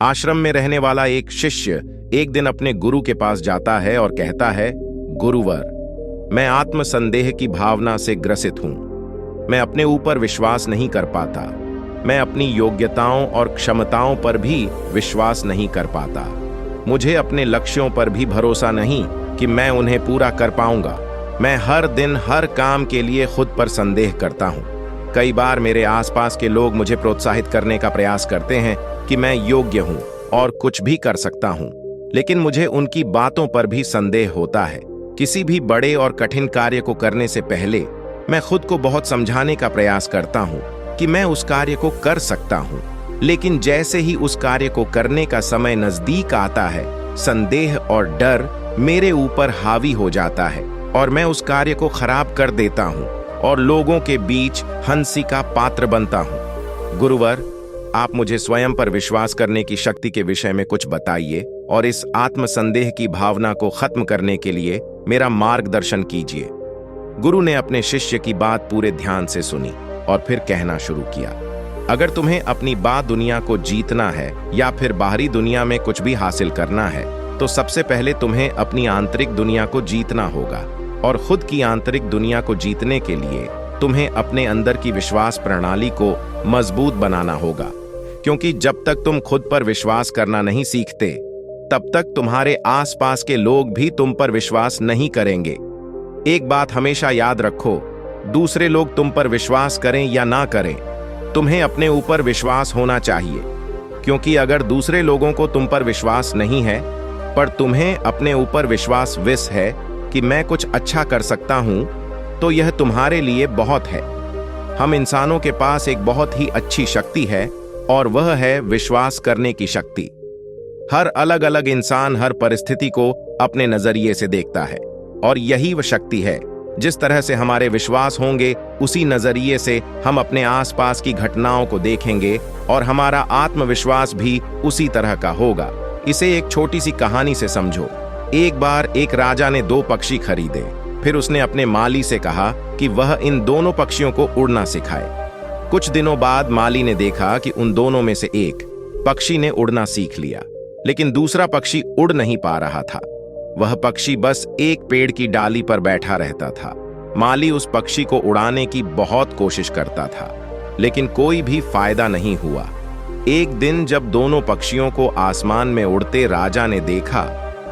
आश्रम में रहने वाला एक शिष्य एक दिन अपने गुरु के पास जाता है और कहता है, गुरुवर, मैं आत्मसंदेह की भावना से ग्रसित हूं। मैं अपने ऊपर विश्वास नहीं कर पाता। मैं अपनी योग्यताओं और क्षमताओं पर भी विश्वास नहीं कर पाता। मुझे अपने लक्ष्यों पर भी भरोसा नहीं कि मैं उन्हें पूरा कर पाऊंगा। मैं हर दिन हर काम के लिए खुद पर संदेह करता हूं। कई बार मेरे आसपास के लोग मुझे प्रोत्साहित करने का प्रयास करते हैं कि मैं योग्य हूं और कुछ भी कर सकता हूं, लेकिन मुझे उनकी बातों पर भी संदेह होता है। किसी भी बड़े और कठिन कार्य को करने से पहले मैं खुद को बहुत समझाने का प्रयास करता हूं कि मैं उस कार्य को कर सकता हूं, लेकिन जैसे ही उस कार्य को करने का समय नजदीक आता है, संदेह और डर मेरे ऊपर हावी हो जाता है और मैं उस कार्य को खराब कर देता हूं और लोगों के बीच हंसी का पात्र बनता हूं। गुरुवर, आप मुझे स्वयं पर विश्वास करने की शक्ति के विषय में कुछ बताइए और इस आत्मसंदेह की भावना को खत्म करने के लिए मेरा मार्गदर्शन कीजिए। गुरु ने अपने शिष्य की बात पूरे ध्यान से सुनी और फिर कहना शुरू किया, अगर तुम्हें अपनी बात दुनिया को जीतना है या फिर बाहरी दुनिया में कुछ भी हासिल करना है, तो सबसे पहले तुम्हें अपनी आंतरिक दुनिया को जीतना होगा। और खुद की आंतरिक दुनिया को जीतने के लिए तुम्हें अपने अंदर की विश्वास प्रणाली को मजबूत बनाना होगा, क्योंकि जब तक तुम खुद पर विश्वास करना नहीं सीखते, तब तक तुम्हारे आसपास के लोग भी तुम पर विश्वास नहीं करेंगे। एक बात हमेशा याद रखो, दूसरे लोग तुम पर विश्वास करें या ना करें, तुम्हें अपने ऊपर विश्वास होना चाहिए, क्योंकि अगर दूसरे लोगों को तुम पर विश्वास नहीं है पर तुम्हें अपने ऊपर विश्वास विस है कि मैं कुछ अच्छा कर सकता हूं, तो यह तुम्हारे लिए बहुत है। हम इंसानों के पास एक बहुत ही अच्छी शक्ति है और वह है विश्वास करने की शक्ति। हर अलग अलग इंसान हर परिस्थिति को अपने नजरिए से देखता है और यही वह शक्ति है। जिस तरह से हमारे विश्वास होंगे, उसी नजरिए से हम अपने आसपास की घटनाओं को देखेंगे और हमारा आत्मविश्वास भी उसी तरह का होगा। इसे एक छोटी सी कहानी से समझो। एक बार एक राजा ने 2 पक्षी खरीदे। फिर उसने अपने माली से कहा कि वह इन दोनों पक्षियों को उड़ना सिखाए। कुछ दिनों बाद माली ने देखा कि उन दोनों में से एक पक्षी ने उड़ना सीख लिया, लेकिन दूसरा पक्षी उड़ नहीं पा रहा था। वह पक्षी बस एक पेड़ की डाली पर बैठा रहता था। माली उस पक्षी को उड़ाने की बहुत कोशिश करता था, लेकिन कोई भी फायदा नहीं हुआ। एक दिन जब दोनों पक्षियों को आसमान में उड़ते राजा ने देखा,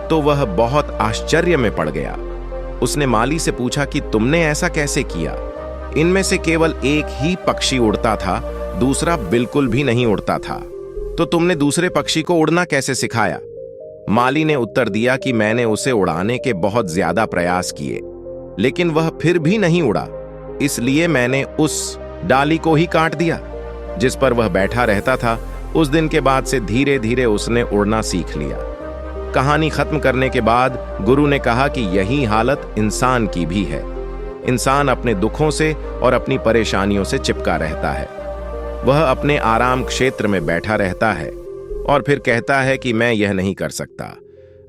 तो वह बहुत आश्चर्य में पड़ गया। उसने माली से पूछा कि तुमने ऐसा कैसे किया? इनमें से केवल एक ही पक्षी उड़ता था, दूसरा बिल्कुल भी नहीं उड़ता था। तो तुमने दूसरे पक्षी को उड़ना कैसे सिखाया? माली ने उत्तर दिया कि मैंने उसे उड़ाने के बहुत ज्यादा प्रयास किए, लेकिन वह फिर भी नहीं उड़ा। इसलिए मैंने उस डाली को ही काट दिया जिस पर वह बैठा रहता था। उस दिन के बाद से धीरे धीरे उसने उड़ना सीख लिया। कहानी खत्म करने के बाद गुरु ने कहा कि यही हालत इंसान की भी है। इंसान अपने दुखों से और अपनी परेशानियों से चिपका रहता है। वह अपने आराम क्षेत्र में बैठा रहता है और फिर कहता है कि मैं यह नहीं कर सकता।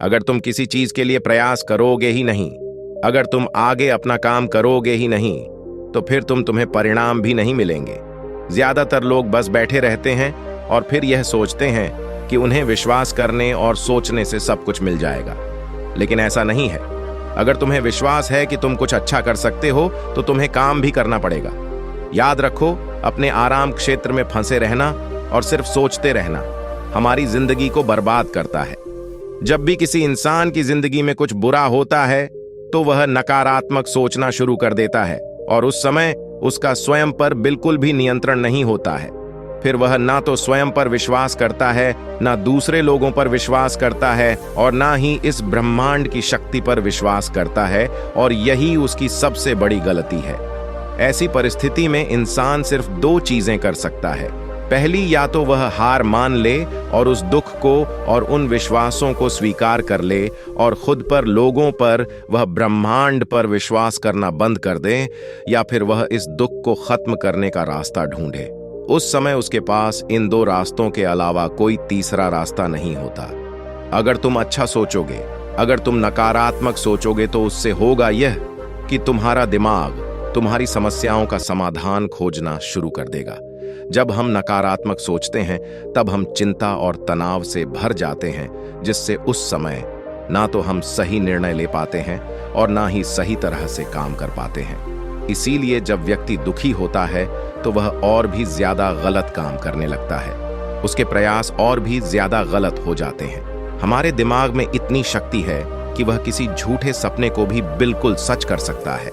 अगर तुम किसी चीज के लिए प्रयास करोगे ही नहीं, अगर तुम आगे अपना काम करोगे ही नहीं, तो फिर तुम्हें परिणाम भी नहीं मिलेंगे। ज्यादातर लोग बस बैठे रहते हैं और फिर यह सोचते हैं कि उन्हें विश्वास करने और सोचने से सब कुछ मिल जाएगा, लेकिन ऐसा नहीं है। अगर तुम्हें विश्वास है कि तुम कुछ अच्छा कर सकते हो, तो तुम्हें काम भी करना पड़ेगा। याद रखो, अपने आराम क्षेत्र में फंसे रहना और सिर्फ सोचते रहना हमारी जिंदगी को बर्बाद करता है। जब भी किसी इंसान की जिंदगी में कुछ बुरा होता है, तो वह नकारात्मक सोचना शुरू कर देता है और उस समय उसका स्वयं पर बिल्कुल भी नियंत्रण नहीं होता है। फिर वह ना तो स्वयं पर विश्वास करता है, ना दूसरे लोगों पर विश्वास करता है और ना ही इस ब्रह्मांड की शक्ति पर विश्वास करता है, और यही उसकी सबसे बड़ी गलती है। ऐसी परिस्थिति में इंसान सिर्फ 2 चीजें कर सकता है। पहली, या तो वह हार मान ले और उस दुख को और उन विश्वासों को स्वीकार कर ले और खुद पर, लोगों पर, वह ब्रह्मांड पर विश्वास करना बंद कर दे, या फिर वह इस दुख को खत्म करने का रास्ता ढूंढे। उस समय उसके पास इन 2 रास्तों के अलावा कोई तीसरा रास्ता नहीं होता। अगर तुम अच्छा सोचोगे, अगर तुम नकारात्मक सोचोगे, तो उससे होगा यह कि तुम्हारा दिमाग तुम्हारी समस्याओं का समाधान खोजना शुरू कर देगा। जब हम नकारात्मक सोचते हैं तब हम चिंता और तनाव से भर जाते हैं, जिससे उस समय ना तो हम सही निर्णय ले पाते हैं और ना ही सही तरह से काम कर पाते हैं। इसीलिए जब व्यक्ति दुखी होता है तो वह और भी ज्यादा गलत काम करने लगता है, उसके प्रयास और भी ज्यादा गलत हो जाते हैं। हमारे दिमाग में इतनी शक्ति है कि वह किसी झूठे सपने को भी बिल्कुल सच कर सकता है।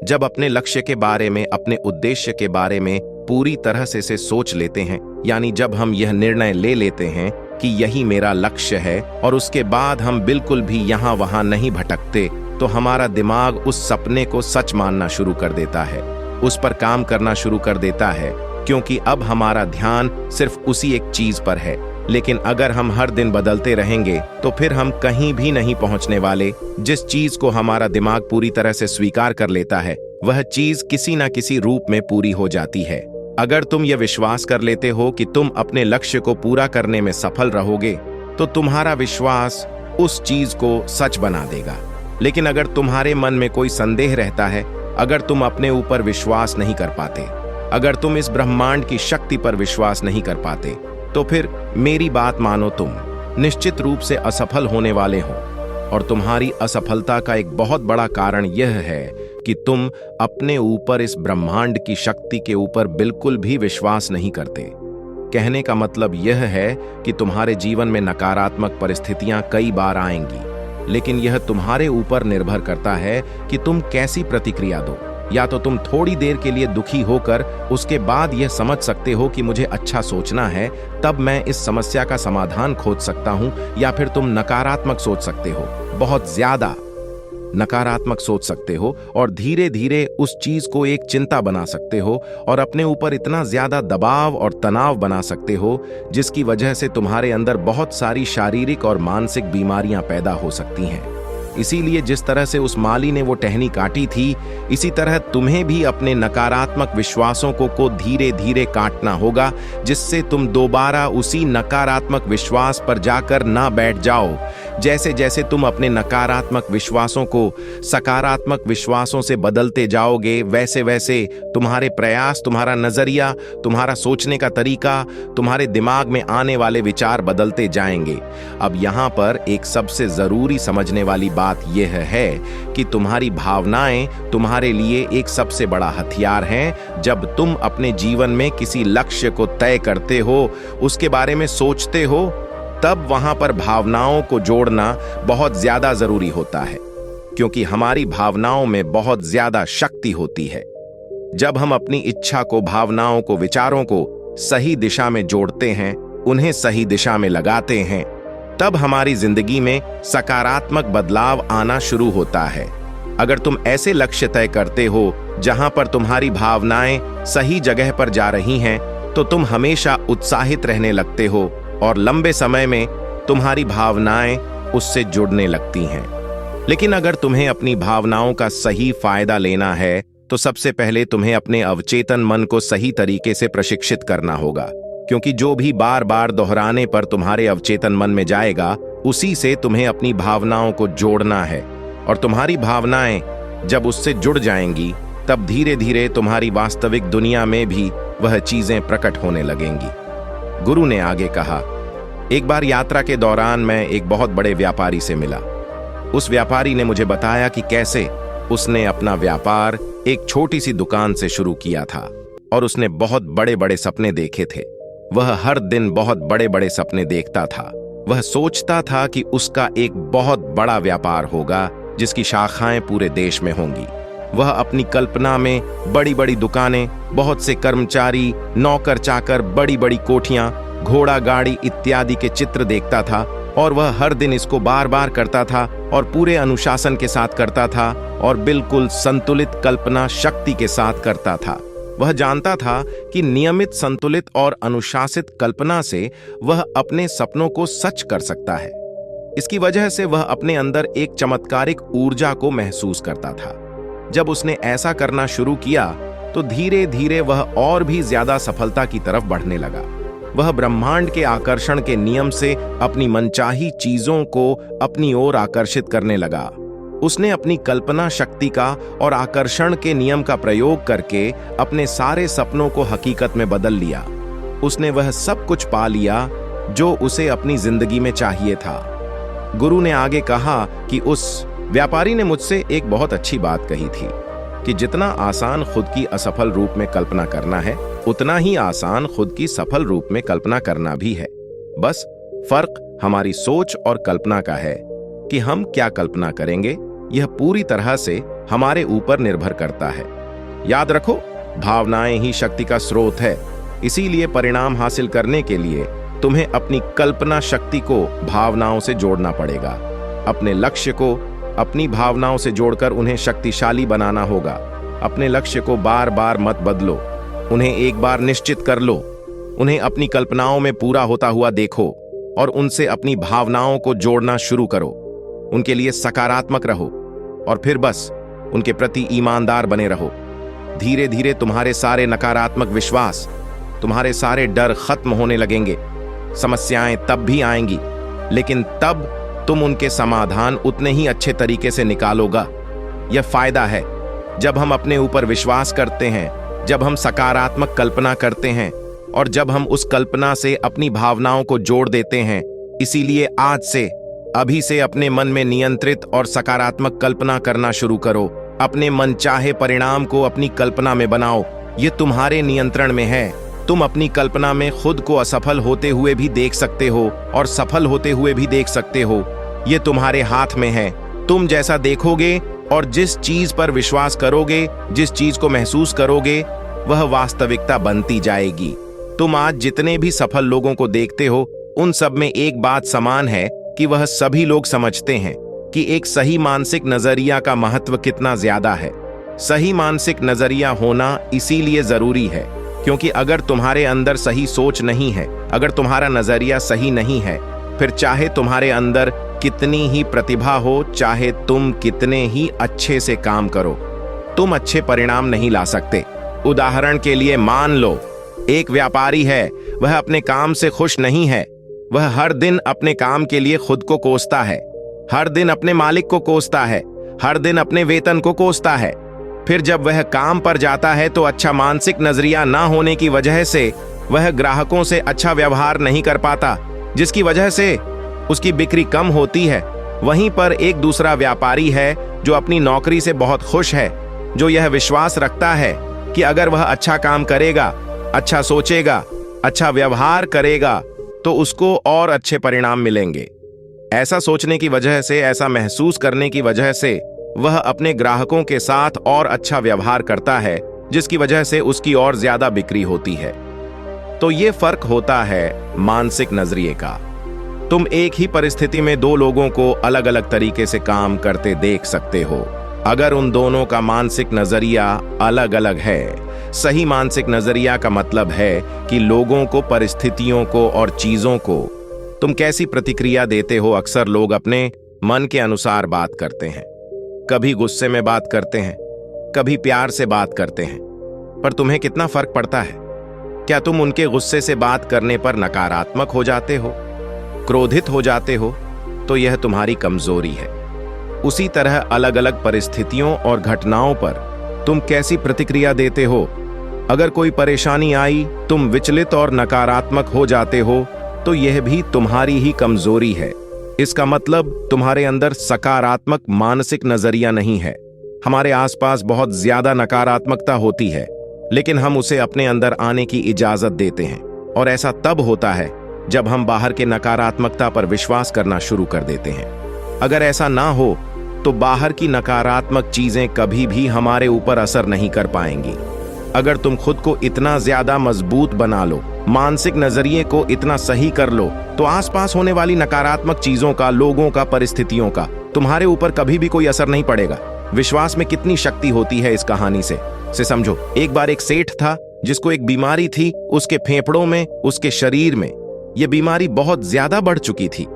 जब अपने लक्ष्य के बारे में, अपने उद्देश्य के बारे में पूरी तरह से सोच लेते हैं, यानी जब हम यह निर्णय ले लेते हैं कि यही मेरा लक्ष्य है और उसके बाद हम बिल्कुल भी यहाँ वहाँ नहीं भटकते, तो हमारा दिमाग उस सपने को सच मानना शुरू कर देता है, उस पर काम करना शुरू कर देता है, क्योंकि अब हमारा ध्यान सिर्फ उसी एक चीज पर है। लेकिन अगर हम हर दिन बदलते रहेंगे तो फिर हम कहीं भी नहीं पहुंचने वाले। जिस चीज को हमारा दिमाग पूरी तरह से स्वीकार कर लेता है, वह चीज किसी न किसी रूप में पूरी हो जाती है। अगर तुम यह विश्वास कर लेते हो कि तुम अपने लक्ष्य को पूरा करने में सफल रहोगे, तो तुम्हारा विश्वास उस चीज को सच बना देगा। लेकिन अगर तुम्हारे मन में कोई संदेह रहता है, अगर तुम अपने ऊपर विश्वास नहीं कर पाते, अगर तुम इस ब्रह्मांड की शक्ति पर विश्वास नहीं कर पाते, तो फिर मेरी बात मानो, तुम निश्चित रूप से असफल होने वाले हो। और तुम्हारी असफलता का एक बहुत बड़ा कारण यह है कि तुम अपने ऊपर, इस ब्रह्मांड की शक्ति के ऊपर बिल्कुल भी विश्वास नहीं करते। कहने का मतलब यह है कि तुम्हारे जीवन में नकारात्मक परिस्थितियां कई बार आएंगी, लेकिन यह तुम्हारे ऊपर निर्भर करता है कि तुम कैसी प्रतिक्रिया दो। या तो तुम थोड़ी देर के लिए दुखी होकर उसके बाद यह समझ सकते हो कि मुझे अच्छा सोचना है, तब मैं इस समस्या का समाधान खोज सकता हूं, या फिर तुम नकारात्मक सोच सकते हो, बहुत ज्यादा नकारात्मक सोच सकते हो और धीरे धीरे उस चीज को एक चिंता बना सकते हो और अपने ऊपर इतना ज्यादा दबाव और तनाव बना सकते हो, जिसकी वजह से तुम्हारे अंदर बहुत सारी शारीरिक और मानसिक बीमारियां पैदा हो सकती हैं। इसीलिए जिस तरह से उस माली ने वो टहनी काटी थी, इसी तरह तुम्हें भी अपने नकारात्मक विश्वासों को धीरे धीरे काटना होगा, जिससे तुम दोबारा उसी नकारात्मक विश्वास पर जाकर ना बैठ जाओ। जैसे जैसे तुम अपने नकारात्मक विश्वासों को सकारात्मक विश्वासों से बदलते जाओगे, वैसे वैसे तुम्हारे प्रयास, तुम्हारा नजरिया, तुम्हारा सोचने का तरीका, तुम्हारे दिमाग में आने वाले विचार बदलते जाएंगे। अब यहाँ पर एक सबसे जरूरी समझने वाली बात यह है कि तुम्हारी भावनाएं तुम्हारे लिए एक सबसे बड़ा हथियार हैं। जब तुम अपने जीवन में किसी लक्ष्य को तय करते हो, उसके बारे में सोचते हो, तब वहां पर भावनाओं को जोड़ना बहुत ज्यादा जरूरी होता है, क्योंकि हमारी भावनाओं में बहुत ज्यादा शक्ति होती है। जब हम अपनी इच्छा को, भावनाओं को, विचारों को सही दिशा में जोड़ते हैं, उन्हें सही दिशा में लगाते हैं, तब हमारी जिंदगी में सकारात्मक बदलाव आना शुरू होता है। अगर तुम ऐसे लक्ष्य तय करते हो जहां पर तुम्हारी भावनाएं सही जगह पर जा रही हैं, तो तुम हमेशा उत्साहित रहने लगते हो और लंबे समय में तुम्हारी भावनाएं उससे जुड़ने लगती हैं। लेकिन अगर तुम्हें अपनी भावनाओं का सही फायदा लेना है, तो सबसे पहले तुम्हें अपने अवचेतन मन को सही तरीके से प्रशिक्षित करना होगा, क्योंकि जो भी बार बार दोहराने पर तुम्हारे अवचेतन मन में जाएगा, उसी से तुम्हें अपनी भावनाओं को जोड़ना है। और तुम्हारी भावनाएं जब उससे जुड़ जाएंगी, तब धीरे धीरे तुम्हारी वास्तविक दुनिया में भी वह चीजें प्रकट होने लगेंगी। गुरु ने आगे कहा, एक बार यात्रा के दौरान मैं एक बहुत बड़े व्यापारी से मिला। उस व्यापारी ने मुझे बताया कि कैसे उसने अपना व्यापार एक छोटी सी दुकान से शुरू किया था और उसने बहुत बड़े बड़े सपने देखे थे। वह हर दिन बहुत बड़े बड़े सपने देखता था। वह सोचता था कि उसका एक बहुत बड़ा व्यापार होगा जिसकी शाखाएं पूरे देश में होंगी। वह अपनी कल्पना में बड़ी बड़ी दुकानें, बहुत से कर्मचारी, नौकर चाकर, बड़ी बड़ी कोठियां, घोड़ा गाड़ी इत्यादि के चित्र देखता था और वह हर दिन इसको बार बार करता था और पूरे अनुशासन के साथ करता था और बिल्कुल संतुलित कल्पना शक्ति के साथ करता था। वह जानता था कि नियमित, संतुलित और अनुशासित कल्पना से वह अपने सपनों को सच कर सकता है। इसकी वजह से वह अपने अंदर एक चमत्कारिक ऊर्जा को महसूस करता था। जब उसने ऐसा करना शुरू किया तो धीरे धीरे वह और भी ज्यादा सफलता की तरफ बढ़ने लगा। वह ब्रह्मांड के आकर्षण के नियम से अपनी मनचाही चीजों को अपनी ओर आकर्षित करने लगा। उसने अपनी कल्पना शक्ति का और आकर्षण के नियम का प्रयोग करके अपने सारे सपनों को हकीकत में बदल लिया। उसने वह सब कुछ पा लिया जो उसे अपनी जिंदगी में चाहिए था। गुरु ने आगे कहा कि उस व्यापारी ने मुझसे एक बहुत अच्छी बात कही थी कि जितना आसान खुद की असफल रूप में कल्पना करना है, उतना ही आसान खुद की सफल रूप में कल्पना करना भी है। बस फर्क हमारी सोच और कल्पना का है कि हम क्या कल्पना करेंगे। यह पूरी तरह से हमारे ऊपर निर्भर करता है। याद रखो, भावनाएं ही शक्ति का स्रोत है। इसीलिए परिणाम हासिल करने के लिए तुम्हें अपनी कल्पना शक्ति को भावनाओं से जोड़ना पड़ेगा। अपने लक्ष्य को अपनी भावनाओं से जोड़कर उन्हें शक्तिशाली बनाना होगा। अपने लक्ष्य को बार बार मत बदलो, उन्हें एक बार निश्चित कर लो। उन्हें अपनी कल्पनाओं में पूरा होता हुआ देखो और उनसे अपनी भावनाओं को जोड़ना शुरू करो। उनके लिए सकारात्मक रहो और फिर बस उनके प्रति ईमानदार बने रहो। धीरे धीरे तुम्हारे सारे नकारात्मक विश्वास, तुम्हारे सारे डर खत्म होने लगेंगे। समस्याएं तब भी आएंगी, लेकिन तब तुम उनके समाधान उतने ही अच्छे तरीके से निकालोगा। यह फायदा है जब हम अपने ऊपर विश्वास करते हैं, जब हम सकारात्मक कल्पना करते हैं और जब हम उस कल्पना से अपनी भावनाओं को जोड़ देते हैं। इसीलिए आज से, अभी से अपने मन में नियंत्रित और सकारात्मक कल्पना करना शुरू करो। अपने मनचाहे परिणाम को अपनी कल्पना में बनाओ। ये तुम्हारे नियंत्रण में है। तुम अपनी कल्पना में खुद को असफल होते हुए भी देख सकते हो और सफल होते हुए भी देख सकते हो। ये तुम्हारे हाथ में है। तुम जैसा देखोगे और जिस चीज पर विश्वास करोगे, जिस चीज को महसूस करोगे, वह वास्तविकता बनती जाएगी। तुम आज जितने भी सफल लोगों को देखते हो, उन सब में एक बात समान है कि वह सभी लोग समझते हैं कि एक सही मानसिक नजरिया का महत्व कितना ज्यादा है। सही मानसिक नजरिया होना इसीलिए जरूरी है क्योंकि अगर तुम्हारे अंदर सही सोच नहीं है, अगर तुम्हारा नजरिया सही नहीं है, फिर चाहे तुम्हारे अंदर कितनी ही प्रतिभा हो, चाहे तुम कितने ही अच्छे से काम करो, तुम अच्छे परिणाम नहीं ला सकते। उदाहरण के लिए मान लो एक व्यापारी है, वह अपने काम से खुश नहीं है। वह हर दिन अपने काम के लिए खुद को कोसता है, हर दिन अपने मालिक को कोसता है, हर दिन अपने वेतन को कोसता है। फिर जब वह काम पर जाता है तो अच्छा मानसिक नजरिया ना होने की वजह से वह ग्राहकों से अच्छा व्यवहार नहीं कर पाता, जिसकी वजह से उसकी बिक्री कम होती है। वहीं पर एक दूसरा व्यापारी है जो अपनी नौकरी से बहुत खुश है, जो यह विश्वास रखता है कि अगर वह अच्छा काम करेगा, अच्छा सोचेगा, अच्छा व्यवहार करेगा तो उसको और अच्छे परिणाम मिलेंगे। ऐसा सोचने की वजह से, ऐसा महसूस करने की वजह से वह अपने ग्राहकों के साथ और अच्छा व्यवहार करता है, जिसकी वजह से उसकी और ज्यादा बिक्री होती है। तो ये फर्क होता है मानसिक नजरिए का। तुम एक ही परिस्थिति में दो लोगों को अलग अलग तरीके से काम करते देख सकते हो। अगर उन दोनों का मानसिक नजरिया अलग अलग है। सही मानसिक नजरिया का मतलब है कि लोगों को, परिस्थितियों को और चीजों को तुम कैसी प्रतिक्रिया देते हो। अक्सर लोग अपने मन के अनुसार बात करते हैं, कभी गुस्से में बात करते हैं, कभी प्यार से बात करते हैं। पर तुम्हें कितना फर्क पड़ता है? क्या तुम उनके गुस्से से बात करने पर नकारात्मक हो जाते हो, क्रोधित हो जाते हो? तो यह तुम्हारी कमजोरी है। उसी तरह अलग अलग परिस्थितियों और घटनाओं पर तुम कैसी प्रतिक्रिया देते हो। अगर कोई परेशानी आई, तुम विचलित और नकारात्मक हो जाते हो, तो यह भी तुम्हारी ही कमजोरी है। इसका मतलब तुम्हारे अंदर सकारात्मक मानसिक नजरिया नहीं है। हमारे आसपास बहुत ज्यादा नकारात्मकता होती है, लेकिन हम उसे अपने अंदर आने की इजाजत देते हैं। और ऐसा तब होता है जब हम बाहर के नकारात्मकता पर विश्वास करना शुरू कर देते हैं। अगर ऐसा ना हो तो बाहर की नकारात्मक चीजें कभी भी हमारे ऊपर असर नहीं कर पाएंगी। अगर तुम खुद को इतना ज्यादा मजबूत बना लो, मानसिक नजरिए को इतना सही कर लो, तो आसपास होने वाली नकारात्मक चीजों का, लोगों का, परिस्थितियों का तुम्हारे ऊपर कभी भी कोई असर नहीं पड़ेगा। विश्वास में कितनी शक्ति होती है इस कहानी से समझो। एक बार एक सेठ था जिसको एक बीमारी थी, उसके फेफड़ों में, उसके शरीर में। यह बीमारी बहुत ज्यादा बढ़ चुकी थी।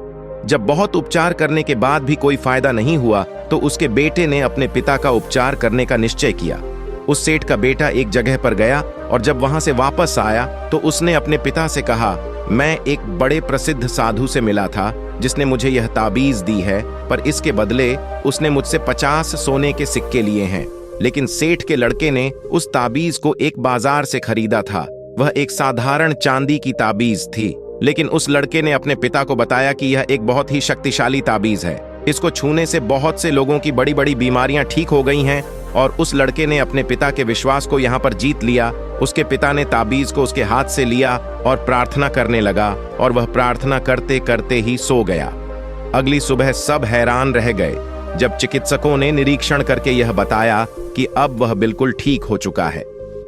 जब बहुत उपचार करने के बाद भी कोई फायदा नहीं हुआ तो उसके बेटे ने अपने पिता का उपचार करने का निश्चय किया। उस सेठ का बेटा एक जगह पर गया और जब वहां से वापस आया तो उसने अपने पिता से कहा, मैं एक बड़े प्रसिद्ध साधु से मिला था जिसने मुझे यह ताबीज दी है, पर इसके बदले उसने मुझसे 50 सोने के सिक्के लिए हैं। लेकिन सेठ के लड़के ने उस ताबीज को एक बाजार से खरीदा था। वह एक साधारण चांदी की ताबीज थी, लेकिन उस लड़के ने अपने पिता को बताया कि यह एक बहुत ही शक्तिशाली ताबीज है। इसको छूने से बहुत से लोगों की बड़ी बड़ी बीमारियां ठीक हो गई हैं। और उस लड़के ने अपने पिता के विश्वास को यहाँ पर जीत लिया। उसके पिता ने ताबीज को उसके हाथ से लिया और प्रार्थना करने लगा, और वह प्रार्थना करते करते ही सो गया। अगली सुबह सब हैरान रह गए जब चिकित्सकों ने निरीक्षण करके यह बताया कि अब वह बिल्कुल ठीक हो चुका है।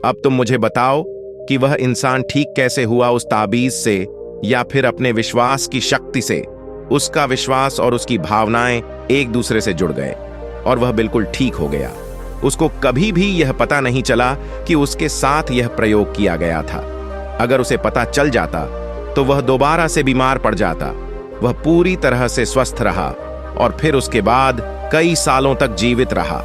अब तुम मुझे बताओ कि वह इंसान ठीक कैसे हुआ, उस ताबीज से या फिर अपने विश्वास की शक्ति से? उसका विश्वास और उसकी भावनाएं एक दूसरे से जुड़ गए और वह बिल्कुल ठीक हो गया। उसको कभी भी यह पता नहीं चला कि उसके साथ यह प्रयोग किया गया था। अगर उसे पता चल जाता तो वह दोबारा से बीमार पड़ जाता। वह पूरी तरह से स्वस्थ रहा और फिर उसके बाद कई सालों तक जीवित रहा।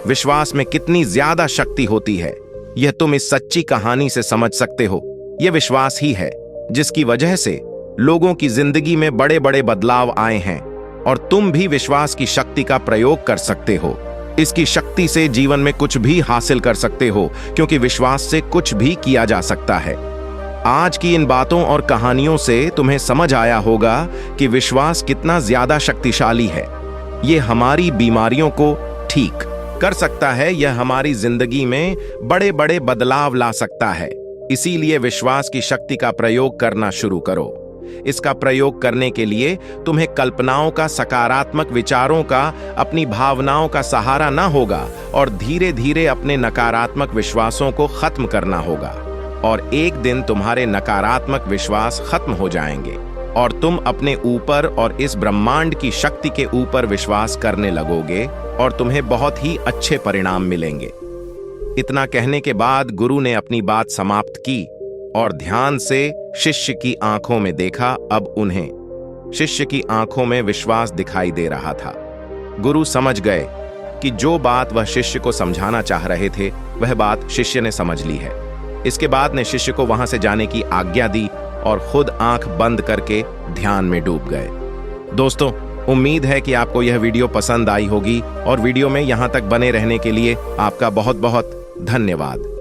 विश्वास में कितनी ज्यादा शक्ति होती है, यह तुम इस सच्ची कहानी से समझ सकते हो। यह विश्वास ही है जिसकी वजह से लोगों की जिंदगी में बड़े बड़े बदलाव आए हैं, और तुम भी विश्वास की शक्ति का प्रयोग कर सकते हो। इसकी शक्ति से जीवन में कुछ भी हासिल कर सकते हो, क्योंकि विश्वास से कुछ भी किया जा सकता है। आज की इन बातों और कहानियों से तुम्हें समझ आया होगा कि विश्वास कितना ज्यादा शक्तिशाली है। यह हमारी बीमारियों को ठीक कर सकता है, यह हमारी जिंदगी में बड़े बड़े बदलाव ला सकता है। इसीलिए विश्वास की शक्ति का प्रयोग करना शुरू करो। इसका प्रयोग करने के लिए तुम्हें कल्पनाओं का, सकारात्मक विचारों का, अपनी भावनाओं का सहारा ना होगा, और धीरे धीरे अपने नकारात्मक विश्वासों को खत्म करना होगा। और एक दिन तुम्हारे नकारात्मक विश्वास खत्म हो जाएंगे और तुम अपने ऊपर और इस ब्रह्मांड की शक्ति के ऊपर विश्वास करने लगोगे, और तुम्हें बहुत ही अच्छे परिणाम मिलेंगे। इतना कहने के बाद गुरु ने अपनी बात समाप्त की और ध्यान से शिष्य की आंखों में देखा। अब उन्हें शिष्य की आंखों में विश्वास दिखाई दे रहा था। गुरु समझ गए कि जो बात वह शिष्य को समझाना चाह रहे थे, वह बात शिष्य ने समझ ली है। इसके बाद ने शिष्य को वहां से जाने की आज्ञा दी और खुद आंख बंद करके ध्यान में डूब गए। दोस्तों, उम्मीद है कि आपको यह वीडियो पसंद आई होगी, और वीडियो में यहां तक बने रहने के लिए आपका बहुत बहुत धन्यवाद।